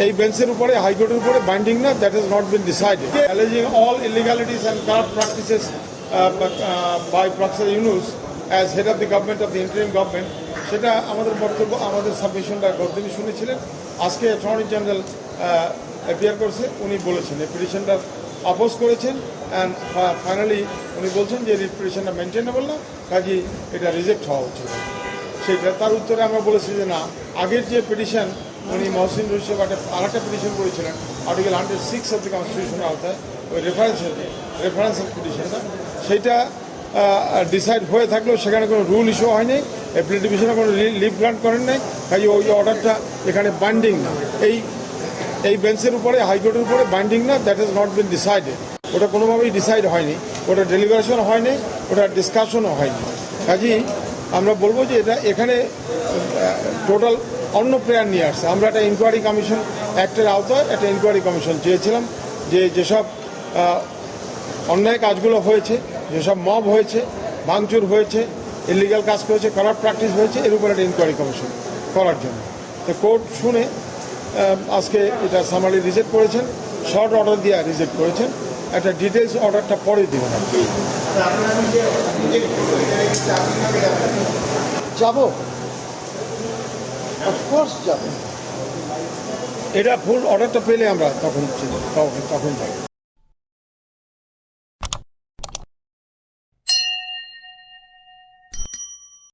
এই বেঞ্চের উপরে হাইকোর্টের উপরে বাইন্ডিং না, that has not been decided. Alleging all illegalities and corrupt practices by professor Yunus as head of the government of the interim government, সেটা আমাদের বক্তব্য, আমাদের সাবমিশনটা গতদিন শুনেছিলেন। আজকে অ্যাটর্নি জেনারেল অ্যাপিয়ার করছে, উনি বলেছেন এই পিটিশনটা অপোজ করেছেন অ্যান্ড ফাইনালি উনি বলছেন যে এই পিটিশনটা মেনটেনেবল না, কাজেই এটা রিজেক্ট হওয়া উচিত। সেটা তার উত্তরে আমরা বলেছি যে না, আগের যে পিটিশন উনি মহসিন রশিদ আরেকটা পিটিশন করেছিলেন আর্টিকেল 106 অফ দি কনস্টিটিউশনের আওতায়, ওই রেফারেন্সের পিটিশনটা, সেইটা ডিসাইড হয়ে থাকলেও সেখানে কোনো রুল ইস্যু হয়নি, এপিলেট ডিভিশনে কোনো লিভ গ্রান্ট করেন নাই, কাজে ওই অর্ডারটা এখানে বাইন্ডিং না, এই বেঞ্চের উপরে হাইকোর্টের উপরে বাইন্ডিং না, that has not been decided. ওটা কোনোভাবেই ডিসাইড হয়নি, ওটা ডেলিভারেশন হয়নি, ওটা ডিসকাশনও হয়নি। কাজেই আমরা বলবো যে এটা এখানে টোটাল অন্য প্লেয়ার নিয়ে আসছে। আমরা একটা ইনকোয়ারি কমিশন অ্যাক্টের আওতায় একটা ইনকোয়ারি কমিশন চেয়েছিলাম, যেসব অন্যায় কাজগুলো হয়েছে, যেসব মব হয়েছে, ভাঙচুর হয়েছে, ইলিগাল কাজ করেছে, কারাপ্ট প্র্যাকটিস হয়েছে, এর উপর একটা ইনকোয়ারি কমিশন করার জন্য। তো কোর্ট শুনে আজকে এটা সামারি রিজেক্ট করেছেন, শর্ট অর্ডার দিয়ে রিজেক্ট করেছেন। একটা ডিটেলস অর্ডারটা পরে দেবেন। যাবো, অফকোর্স যাবো। এটা ফুল অর্ডারটা পেলে আমরা তখন যাবো।